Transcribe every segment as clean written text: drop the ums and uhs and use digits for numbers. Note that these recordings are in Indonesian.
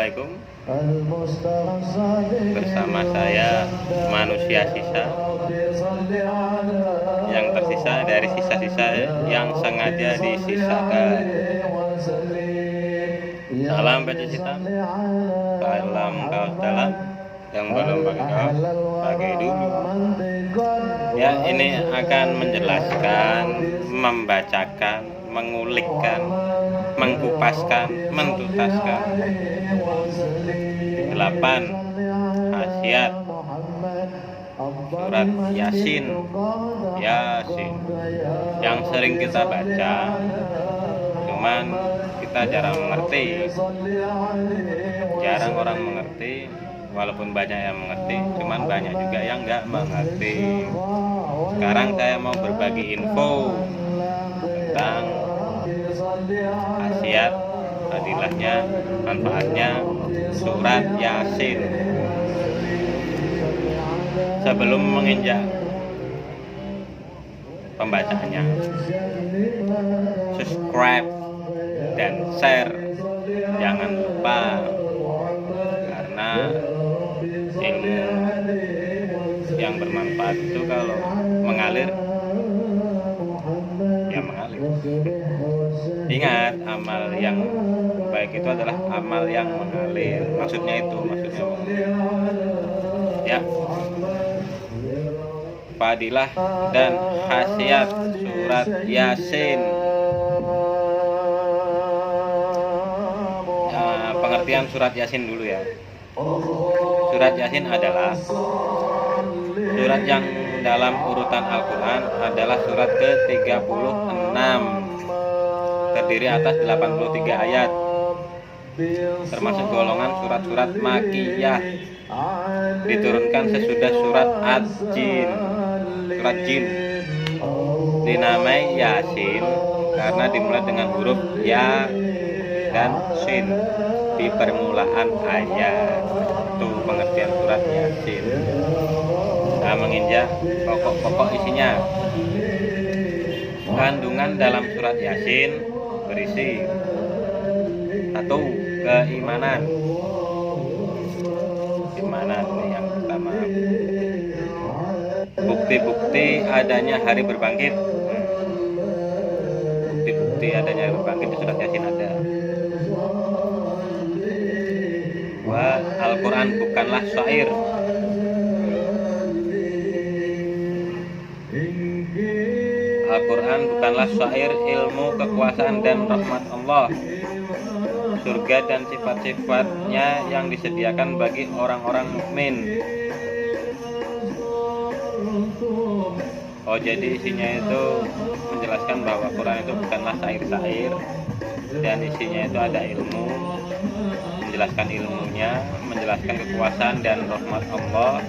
Assalamualaikum. Bersama saya manusia sisa yang tersisa dari sisa-sisa yang sengaja disisakan. Salam baca hitam, salam kaos dalam, yang belum pakai kaos pakai dulu. Ya, ini akan menjelaskan, membacakan, mengulikkan, mengkupaskan, mentuntaskan 8 khasiat surat Yasin yang sering kita baca, cuman kita jarang mengerti, jarang orang mengerti. Walaupun banyak yang mengerti, cuman banyak juga yang nggak mengerti. Sekarang saya mau berbagi info tentang khasiat, fadilahnya, manfaatnya surat Yasin. Sebelum menginjak pembacaannya, subscribe dan share jangan lupa, karena ilmu yang bermanfaat itu kalau mengalir ya mengalir. Ingat, amal yang baik itu adalah amal yang mengalir. Maksudnya ya, fadilah dan khasiat surat Yasin. Pengertian surat Yasin dulu ya. Surat Yasin adalah surat yang dalam urutan Al-Quran adalah surat ke-36, terdiri atas 83 ayat, termasuk golongan surat-surat Makkiyah, diturunkan sesudah surat Ad-Jin. Surat Jin dinamai Yasin karena dimulai dengan huruf Ya dan Sin di permulaan ayat. Itu pengertian surat Yasin. Nah, menginjak pokok-pokok isinya. Kandungan dalam surat Yasin berisi 1. Keimanan. Imanan ini yang pertama. Bukti-bukti adanya hari berbangkit. Bukti-bukti adanya hari berbangkit di surat Yasin ada. Al-Quran bukanlah syair. Al-Quran bukanlah syair, ilmu, kekuasaan dan rahmat Allah, surga dan sifat-sifatnya yang disediakan bagi orang-orang mukmin. Oh, jadi isinya itu menjelaskan bahwa Quran itu bukanlah syair-syair, dan isinya itu ada ilmu, menjelaskan ilmunya, menjelaskan kekuasaan dan rahmat Allah,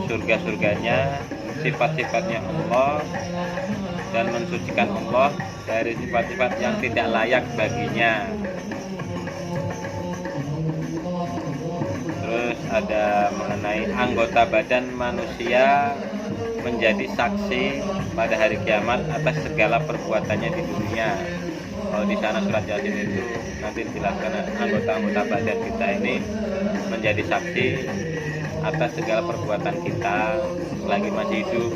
surga-surganya, sifat-sifatnya Allah, dan mensucikan Allah dari sifat-sifat yang tidak layak baginya. Terus ada mengenai anggota badan manusia menjadi saksi pada hari kiamat atas segala perbuatannya di dunia. Kalau di sana surat Yasin itu nanti dijelaskan anggota-anggota badan kita ini menjadi saksi atas segala perbuatan kita selagi masih hidup.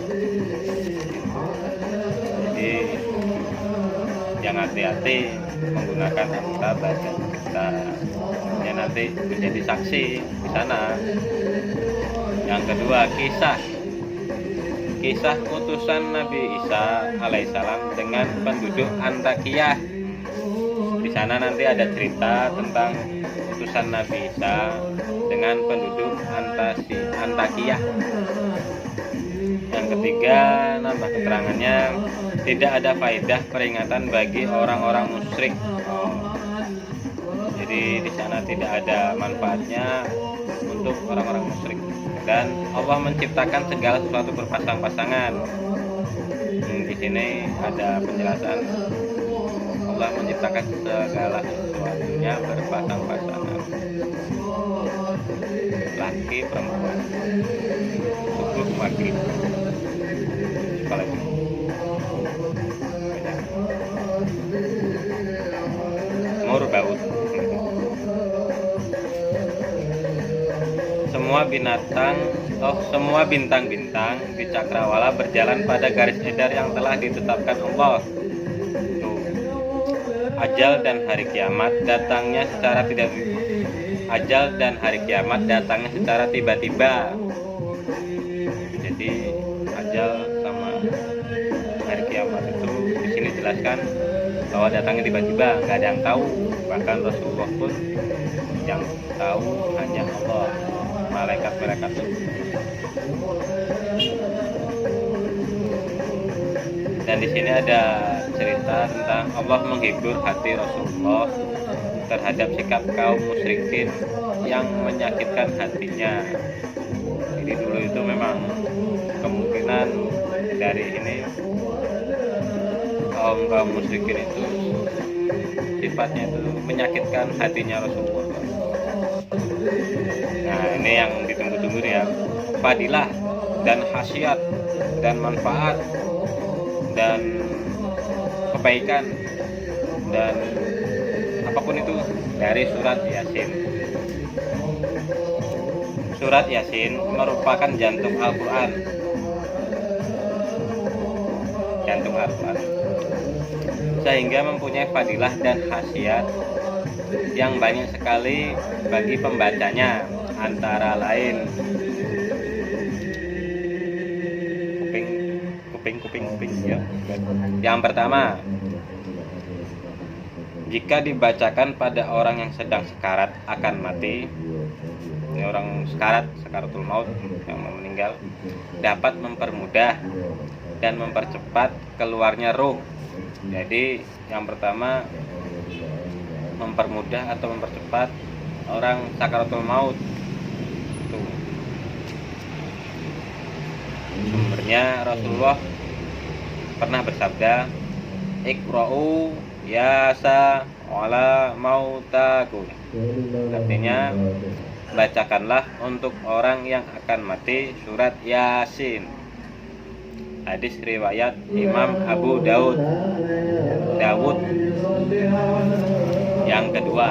Jadi yang hati-hati menggunakan anggota badan kita, ya nanti menjadi saksi di sana. Yang kedua, kisah utusan Nabi Isa alaihissalam dengan penduduk Antakiyah. Di sana nanti ada cerita tentang utusan Nabi Isa dengan penduduk Antakiyah. Yang ketiga, nambah keterangannya, tidak ada faedah peringatan bagi orang-orang musyrik. Jadi di sana tidak ada manfaatnya untuk orang-orang musyrik. Dan Allah menciptakan segala sesuatu berpasang-pasangan. Di sini ada penjelasan Allah menciptakan segala sesuatunya berpasang-pasangan, laki perempuan, subuh maghrib. Apalagi mur baut. semua bintang-bintang di cakrawala berjalan pada garis edar yang telah ditetapkan Allah. Tuh. Ajal dan hari kiamat datangnya secara tiba-tiba. Jadi ajal sama hari kiamat itu di sini jelaskan bahwa datangnya tiba-tiba, nggak ada yang tahu, bahkan Rasulullah pun yang tahu hanya Allah, malaikat-malaikat itu. Dan di sini ada cerita tentang Allah menghibur hati Rasulullah terhadap sikap kaum musyrikin yang menyakitkan hatinya. Jadi dulu itu memang kemungkinan dari ini kaum musyrikin itu sifatnya itu menyakitkan hatinya Rasulullah. Nah, ini yang ditunggu-tunggu ya, fadilah dan khasiat dan manfaat dan kebaikan dan apapun itu dari surat Yasin. Surat Yasin merupakan jantung Al-Quran. Sehingga mempunyai fadilah dan khasiat yang banyak sekali bagi pembacanya, antara lain kuping ya. Yang pertama, jika dibacakan pada orang yang sedang sekarat akan mati, ini orang sakaratul maut yang mau meninggal, dapat mempermudah dan mempercepat keluarnya ruh. Jadi yang pertama, mempermudah atau mempercepat orang sakaratul maut. Tuh. Sumbernya Rasulullah pernah bersabda, Iqra'u yasa ala mautakum. Artinya, bacakanlah untuk orang yang akan mati surat Yasin. Hadis riwayat Imam Abu Dawud. Yang kedua,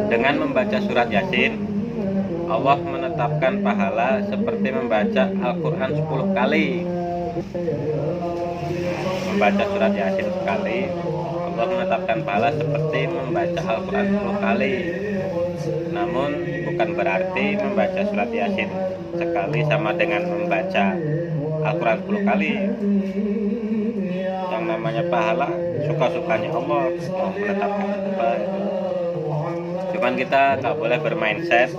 dengan membaca surat Yasin, Allah menetapkan pahala seperti membaca Al-Quran 10 kali. Membaca surat Yasin sekali, Allah menetapkan pahala seperti membaca Al-Quran 10 kali. Namun bukan berarti membaca surat Yasin sekali sama dengan membaca Al-Quran 10 kali. Yang namanya pahala suka-sukanya Allah mau menetapkan apa. Cuman kita nggak boleh bermindset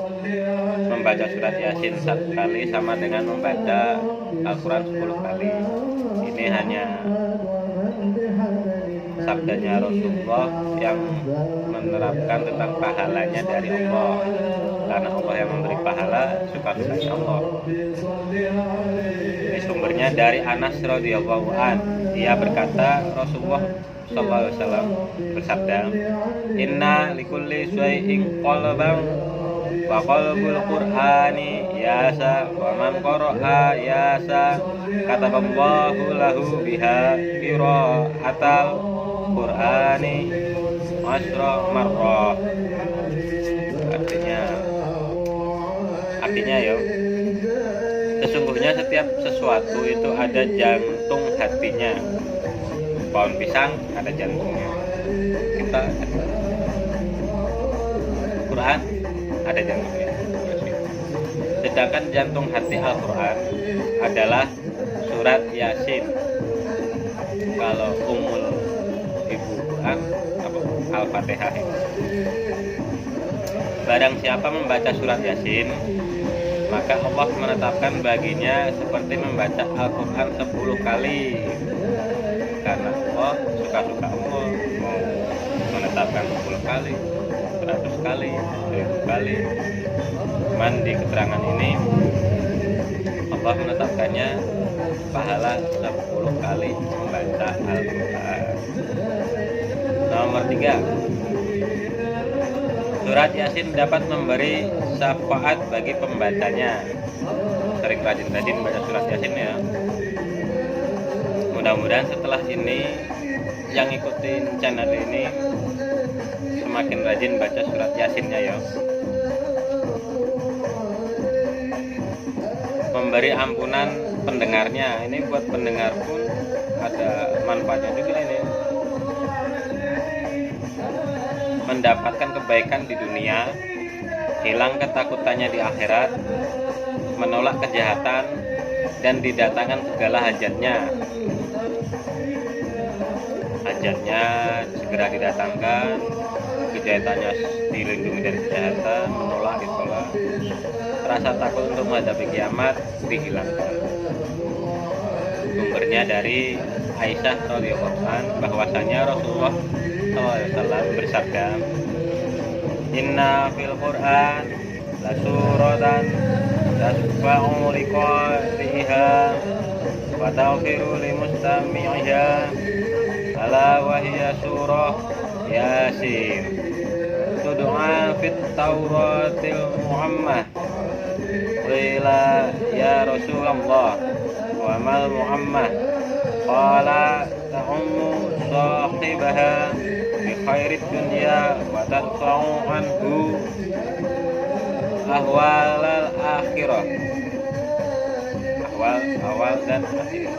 membaca surat Yasin 1 kali sama dengan membaca Al-Quran 10 kali. Ini hanya sabdanya Rasulullah yang menerapkan tentang pahalanya dari Allah, karena Allah yang memberi pahala suka-sukanya Allah. Ini sumbernya dari Anas radhiyallahu an. Dia berkata, Rasulullah sallallahu alaihi wasallam bersabda, Inna likulli syai'in qalban wa qalbul qur'ani yasa wa man qara'a yasa kataballahu lahu biha qira'atal qur'ani asra marrah. Artinya ya, sesungguhnya setiap sesuatu itu ada jantung hatinya. Pohon pisang ada jantungnya. Kita Quran ada jantungnya. Sedangkan jantung hati Al-Quran adalah surat Yasin. Kalau umul ibu Quran apa? Al-Fatihah. Barang siapa membaca surat Yasin, maka Allah menetapkan baginya seperti membaca Al-Quran 10 kali. Karena Allah suka-suka Allah mau menetapkan 10 kali, 100 kali, 1000 kali. Cuman di keterangan ini Allah menetapkannya pahala 10 kali membaca Al-Quran. Nomor 3, surat Yasin dapat memberi syafaat bagi pembacanya. Sering rajin-rajin baca surat Yasin ya. Mudah-mudahan setelah ini yang ngikutin channel ini semakin rajin baca surat Yasinnya ya. Memberi ampunan pendengarnya, ini buat pendengar pun ada manfaatnya juga ini. Mendapatkan kebaikan di dunia, hilang ketakutannya di akhirat, menolak kejahatan, dan didatangkan segala hajatnya. Hajatnya segera didatangkan, kejahatannya dilindungi dari kejahatan, menolak ditolak. Rasa takut untuk menghadapi kiamat dihilangkan. Sumbernya dari Aisyah radhiyallahu anha bahwasanya Rasulullah SAW bersabda, "Inna fil Qur'an la suratan tasfa'u liqari'iha wa taghfiru limustami'iha ala wa hiya surah Yasin tud'a fit Tauratil Muhammad." Qila ya Rasulullah wa mal Muhammad? Qala ta'ummu sahibaha bi khairid dunya wa tadfa'u anhu ahwalal akhirah. Awal dan akhir.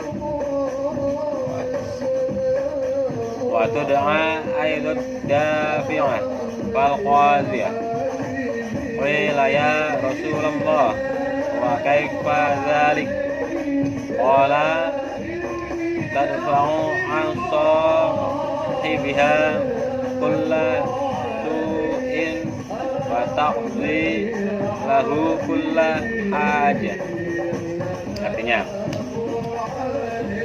Wa tud'a aidud dafi'ah fal qadiyah. Qila ya Rasulullah wa kaifa dzalik? Qala tadfa'u an sahibiha kulla su'in wa taqdi lahu kulla hajah. Artinya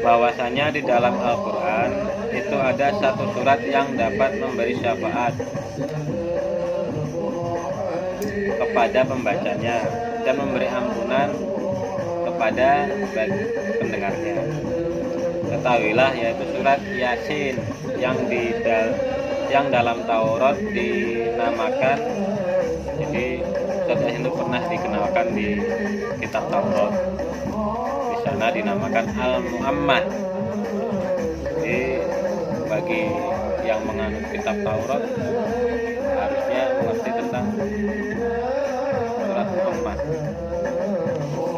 bahwasanya di dalam Al-Quran itu ada satu surat yang dapat memberi syafaat kepada pembacanya dan memberi ampunan kepada pendengarnya. Ketahuilah yaitu surat Yasin yang dalam Taurat dinamakan, jadi surat Yasin itu pernah dikenalkan di kitab Taurat. Di sana dinamakan Al-Muhammad. Jadi bagi yang menganut kitab Taurat harusnya mengerti tentang surat Muhammad.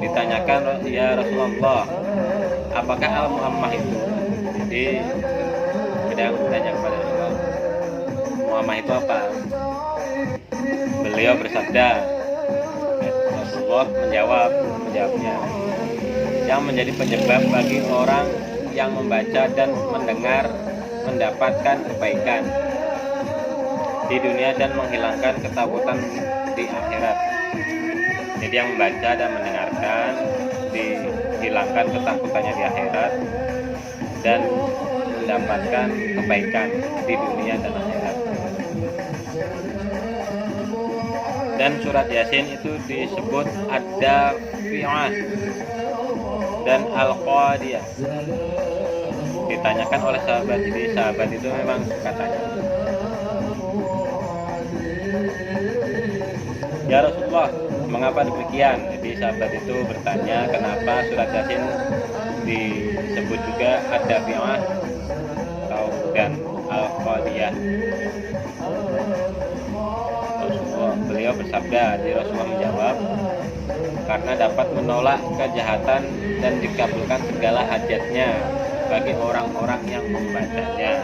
Ditanyakan, ya Rasulullah, apakah Al-Muhammad itu? Jadi sedang bertanya kepada Rasulullah, Muhammad itu apa? Beliau bersabda, Rasulullah menjawabnya, yang menjadi penyebab bagi orang yang membaca dan mendengar mendapatkan kebaikan di dunia dan menghilangkan ketakutan di akhirat. Jadi yang membaca dan mendengarkan dihilangkan ketakutannya di akhirat dan mendapatkan kebaikan di dunia dan akhirat. Dan surat Yasin itu disebut Ad-Dafi'ah dan Al-Qadiyah. Ditanyakan oleh sahabat, jadi sahabat itu memang katanya, ya Rasulullah, mengapa demikian? Jadi sahabat itu bertanya, kenapa surat Yasin disebut juga Ad-Dafi'ah dan Al-Qadiyah? Beliau bersabda, jadi Rasulullah menjawab, karena dapat menolak kejahatan dan dikabulkan segala hajatnya bagi orang-orang yang membacanya.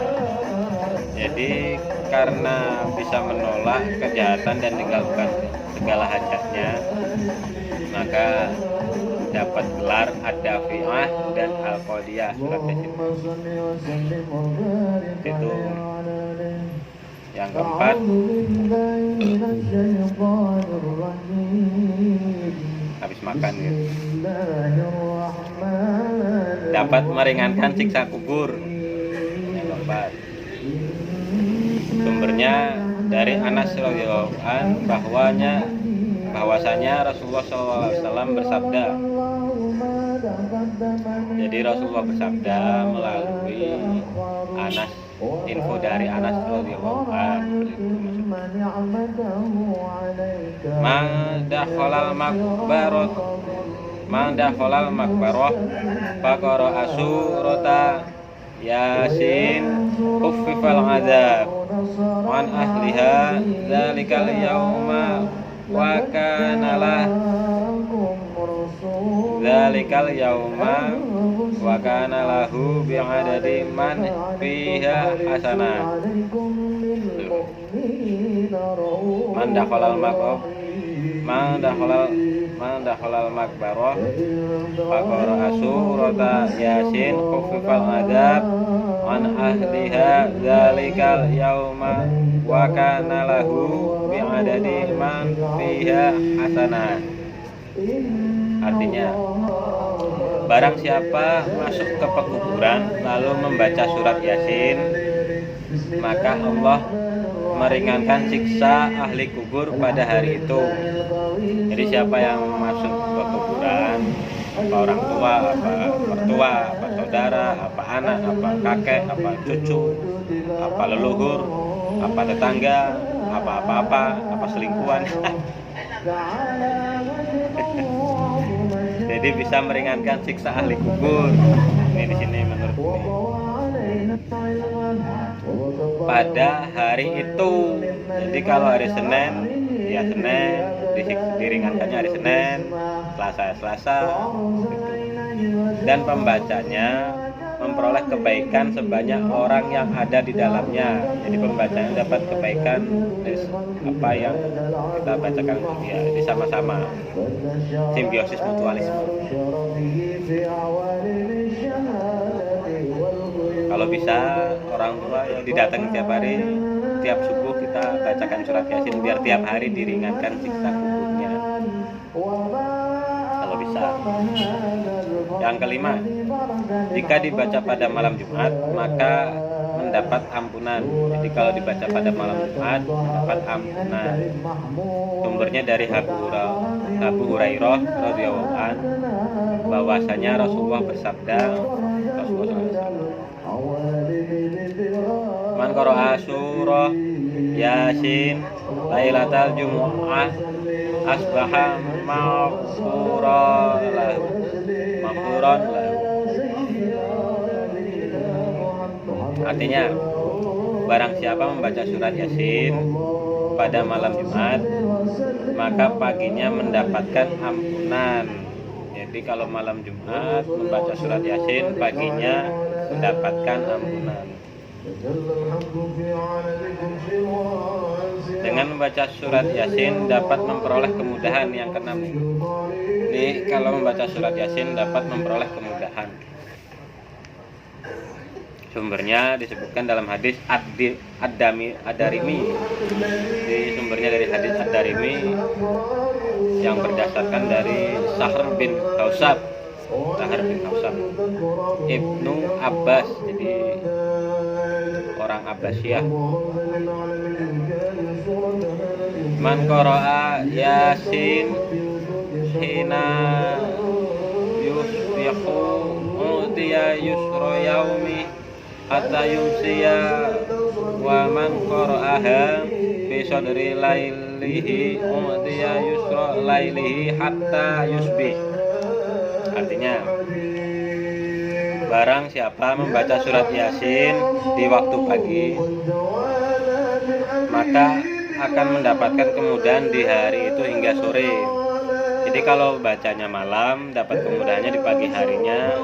Jadi karena bisa menolak kejahatan dan dikabulkan segala hajatnya, maka dapat gelar Ad-Dafi'ah dan Al-Qadiyah surat Yasin. Itu yang keempat, habis makan gitu, dapat meringankan siksa kubur. Yang keempat, sumbernya dari Anas radhiyallahu anhu bahwasanya Rasulullah SAW bersabda. Jadi Rasulullah bersabda melalui Anas, info dari Anas radhiyallahu anhu. Man dakhalal maqbarah faqara asurata Yasin khuffifal adzab an ahliha dzalikal yauma wa kana lahu bi'adadi man fiha hasanah. Man dakhalal makbarah faqara surata yasin khuffifal adzab an ahliha dzalikal yauma wa kana lahu bi'adadi man fiha hasanah. Artinya, barang siapa masuk ke pekuburan lalu membaca surat Yasin, maka Allah meringankan siksa ahli kubur pada hari itu. Jadi siapa yang masuk ke kuburan, apa orang tua, apa mertua, apa saudara, apa anak, apa kakek, apa cucu, apa leluhur, apa tetangga, apa selingkuhan. Jadi bisa meringankan siksa ahli kubur. Ini di sini menurut ini. Pada hari itu. Jadi kalau hari Senin, ya Senin, diringankannya hari Senin, Selasa. Dan pembacanya memperoleh kebaikan sebanyak orang yang ada di dalamnya. Jadi pembacanya dapat kebaikan dari apa yang kita bacakan, ya, jadi sama-sama, simbiosis mutualisme. Kalau bisa orang tua yang didatangi tiap hari, tiap subuh kita bacakan surat Yasin biar tiap hari diringankan siksa kuburnya. Kalau bisa. Yang kelima, jika dibaca pada malam Jumat maka mendapat ampunan. Jadi kalau dibaca pada malam Jumat mendapat ampunan. Sumbernya dari Abu Hurairah radhiyallahu anhu bahwasanya Rasulullah bersabda, Man qara'a surah Yasin lailatal jumu'ah asbaha maghfuran lahu. Artinya, barang siapa membaca surat Yasin pada malam Jumat, maka paginya mendapatkan ampunan. Jadi kalau malam Jumat membaca surat Yasin, paginya mendapatkan ampunan. Dengan membaca surat Yasin dapat memperoleh kemudahan. Yang keenam, ini kalau membaca surat Yasin dapat memperoleh kemudahan. Sumbernya disebutkan dalam hadis Ad-Darimi. Di sumbernya dari hadis Ad-Darimi yang berdasarkan dari Sahr bin Hausab Ibnu Abbas, jadi orang Abbasiyah. Man qara'a Yasin hina yusbihu udiya yusra yaumi hatta yumsiya wa man qara'aha fi sadri lailihi udiya yusra lailihi hatta yusbih. Artinya, barang siapa membaca surat Yasin di waktu pagi, maka akan mendapatkan kemudahan di hari itu hingga sore. Jadi kalau bacanya malam, dapat kemudahannya di pagi harinya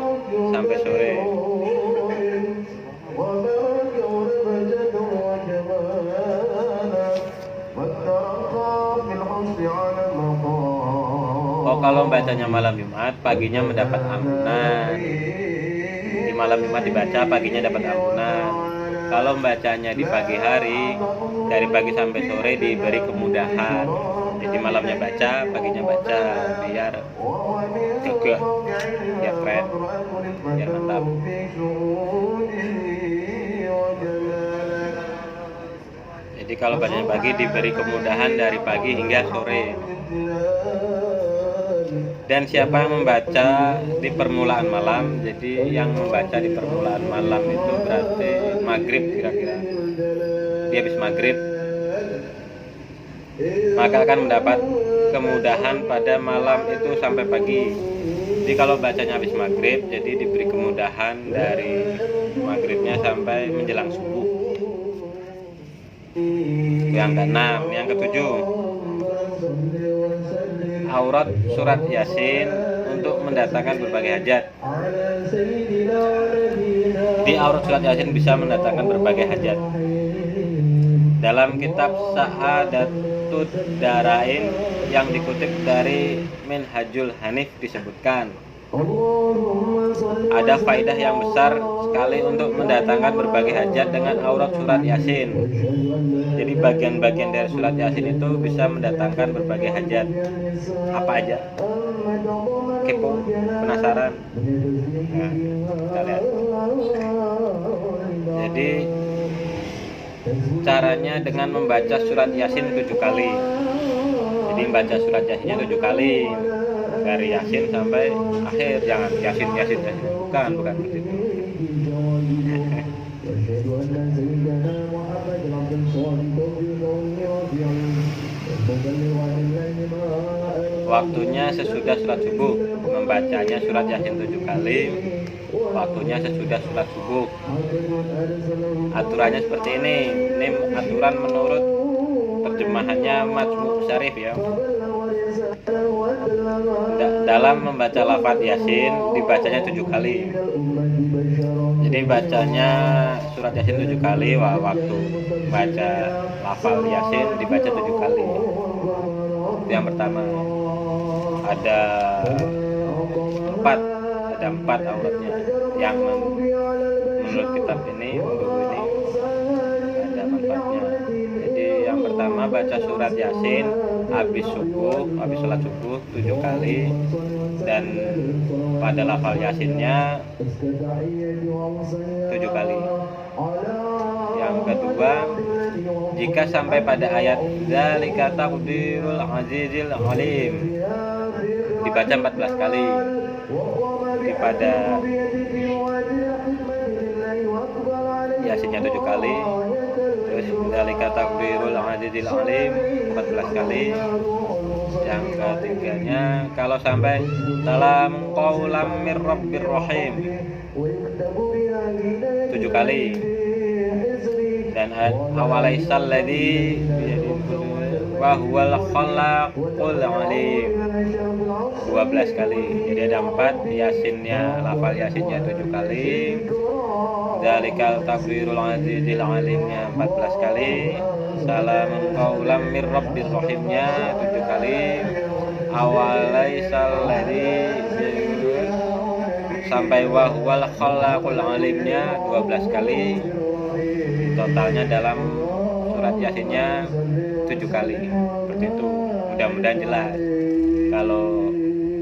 sampai sore. Oh, kalau bacanya malam Jumat, paginya mendapat ampunan. Di malam Jumat dibaca, paginya dapat ampunan. Kalau membacanya di pagi hari, dari pagi sampai sore diberi kemudahan. Jadi malamnya baca, paginya baca, biar gagah, biar keren, biar mantap. Jadi kalau bacanya pagi diberi kemudahan dari pagi hingga sore. Dan siapa yang membaca di permulaan malam, jadi yang membaca di permulaan malam itu berarti maghrib kira-kira. Dia habis maghrib, maka akan mendapat kemudahan pada malam itu sampai pagi. Jadi kalau bacanya habis maghrib, jadi diberi kemudahan mudah-mudahan dari maghribnya sampai menjelang subuh. Yang keenam. Yang ketujuh, aurat surat Yasin untuk mendatangkan berbagai hajat. Di aurat surat Yasin bisa mendatangkan berbagai hajat. Dalam kitab Sa'adatud Darain yang dikutip dari Minhajul Hanif disebutkan, ada faidah yang besar sekali untuk mendatangkan berbagai hajat dengan aurat surat Yasin. Jadi bagian-bagian dari surat Yasin itu bisa mendatangkan berbagai hajat. Apa aja? Kepo, penasaran? Nah, kita lihat. Jadi caranya dengan membaca surat Yasin 7 kali. Jadi membaca surat Yasinnya 7 kali dari Yasin sampai akhir. Jangan Yasin. Bukan begitu. Waktunya sesudah sholat subuh. Membacanya surat Yasin 7 kali. Waktunya sesudah sholat subuh. Aturannya seperti ini. Ini aturan menurut terjemahannya Majmu' Syarif ya. Dalam membaca lafaz Yasin dibacanya 7 kali. Jadi bacanya surat Yasin 7 kali. Waktu baca lafaz Yasin dibaca 7 kali. Itu yang pertama. Ada 4 auratnya yang menurut kitab ini, buku ini ada manfaatnya. Jadi yang pertama baca surat Yasin habis sholat subuh 7 kali, dan pada lafal Yasinnya 7 kali. Yang kedua, jika sampai pada ayat dzalika taqdirul azizil alim dibaca 14 kali. Pada Yasinnya 7 kali, terus dzalika taqdirul azizil alim 14 kali. Yang ketiganya, kalau sampai dalam qaulam mir rabbir rahim 7 kali, dan awalaisal ladzi wa huwal khallaqul alim 12 kali. Jadi ada 4. Yasinnya, lafal Yasinnya 7 kali, dzalikal taqdirul azizil alimnya 14 kali, salamun qaulam mir rabbir rahimnya 7 kali, awalaisal ladzi sampai wa huwal khallaqul alimnya 12 kali. Totalnya dalam surat Yasinnya 7 kali. Seperti itu. Mudah-mudahan jelas. Kalau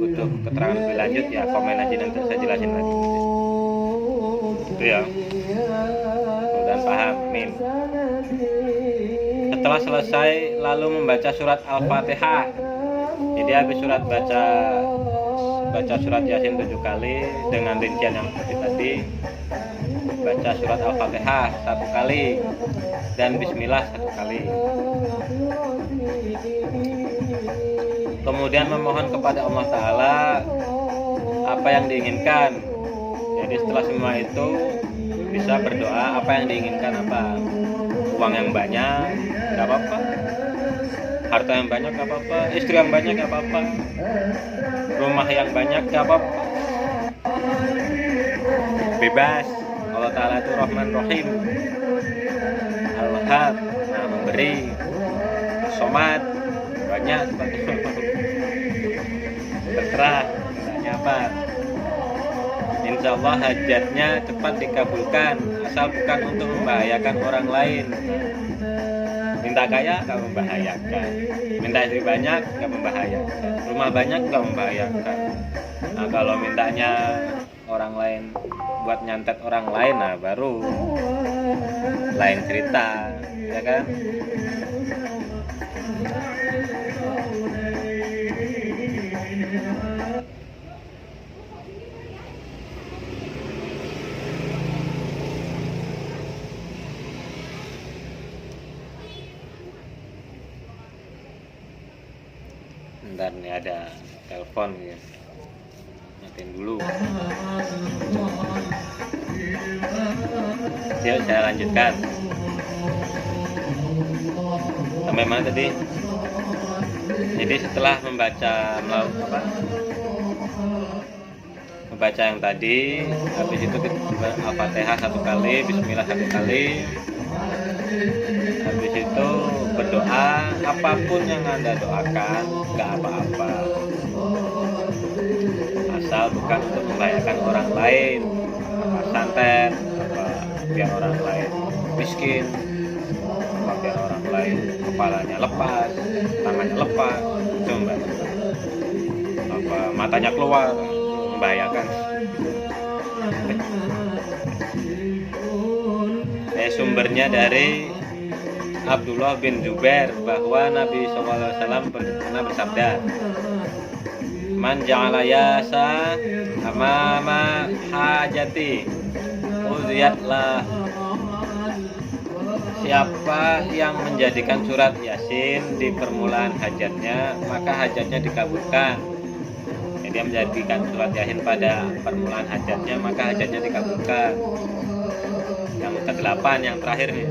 butuh keterangan lebih lanjut ya komen aja, nanti saya jelasin lagi. Itu ya. Mudah-mudahan paham. Amin. Setelah selesai lalu membaca surat Al-Fatihah. Jadi habis baca surat Yasin 7 kali dengan rincian yang seperti tadi. Baca surat Al-Fatihah 1 kali dan Bismillah 1 kali. Kemudian memohon kepada Allah Ta'ala apa yang diinginkan. Jadi setelah semua itu bisa berdoa apa yang diinginkan. Apa? Uang yang banyak gak apa-apa, harta yang banyak gak apa-apa, istri yang banyak gak apa-apa, rumah yang banyak gak apa-apa, bebas. Allah Ta'ala itu Rahman Rahim, Al-Wahhab, nah memberi, Somad, banyak seperti itu. Terserah tanya apa. Insya Allah hajatnya cepat dikabulkan, asal bukan untuk membahayakan orang lain. Minta kaya gak membahayakan, minta istri banyak gak membahayakan, rumah banyak gak membahayakan. Nah kalau mintanya orang lain buat nyantet orang lain, nah baru lain cerita, ya kan? Bentar nih ada telepon ya, matiin dulu. Yuk saya lanjutkan. Sampai mana tadi? Jadi setelah membaca membaca yang tadi, habis itu kita Al-Fatihah 1 kali, Bismillah 1 kali. Habis itu berdoa, apapun yang Anda doakan nggak apa-apa, asal bukan untuk membahayakan orang lain, santet, biar orang lain miskin, biar orang lain kepalanya lepas, tangannya lepas, coba matanya keluar, membahayakan. Sumbernya dari Abdullah bin Zubair bahwa Nabi SAW pernah bersabda, "Man ja'ala yasa amama hajati udhiyatlah." Siapa yang menjadikan surat Yasin di permulaan hajatnya, maka hajatnya dikabulkan. Jadi dia menjadikan surat Yasin pada permulaan hajatnya, maka hajatnya dikabulkan. Yang ke-8, yang terakhir nih.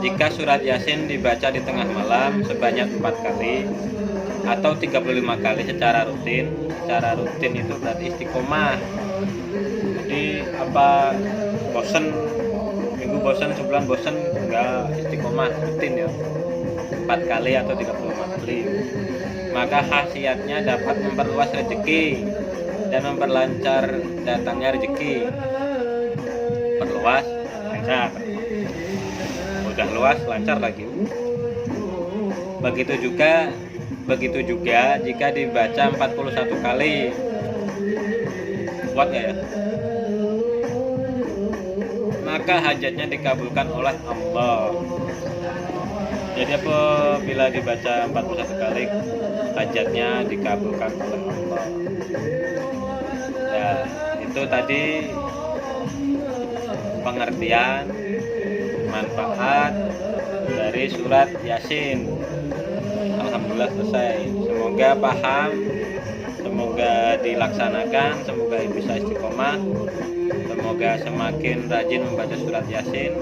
Jika surat Yasin dibaca di tengah malam sebanyak 4 kali atau 35 kali secara rutin. Secara rutin itu berarti istiqomah. Jadi bosen, minggu bosen, sebulan bosen, enggak, istiqomah rutin ya, 4 kali atau 35 kali. Maka khasiatnya dapat memperluas rezeki dan memperlancar datangnya rezeki. Perluas, lancar, udah luas, lancar lagi. Begitu juga jika dibaca 41 kali. Kuat gak ya? Maka hajatnya dikabulkan oleh Allah. Jadi apabila dibaca 41 kali, hajatnya dikabulkan oleh Allah. Ya, itu tadi pengertian manfaat dari surat Yasin. Alhamdulillah selesai. Semoga paham, semoga dilaksanakan, semoga bisa istiqomah, semoga semakin rajin membaca surat Yasin.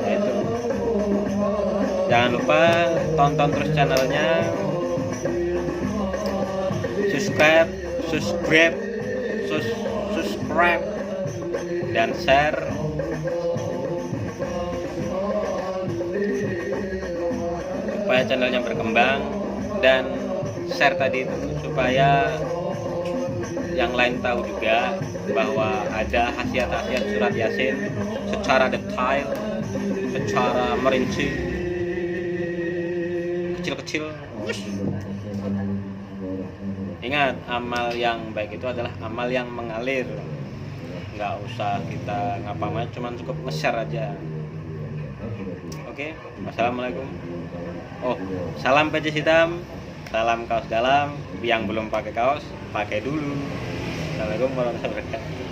Itu. Jangan lupa tonton terus channelnya, subscribe dan share supaya channelnya berkembang, dan share tadi itu supaya yang lain tahu juga bahwa ada khasiat-khasiat surat Yasin secara detail, secara merinci, kecil-kecil. Ingat, amal yang baik itu adalah amal yang mengalir. Nggak usah kita ngapain, cuman cukup nge-share aja. Oke, wassalamualaikum. Salam peci hitam, salam kaos dalam. Yang belum pakai kaos, pakai dulu. Assalamualaikum warahmatullahi wabarakatuh.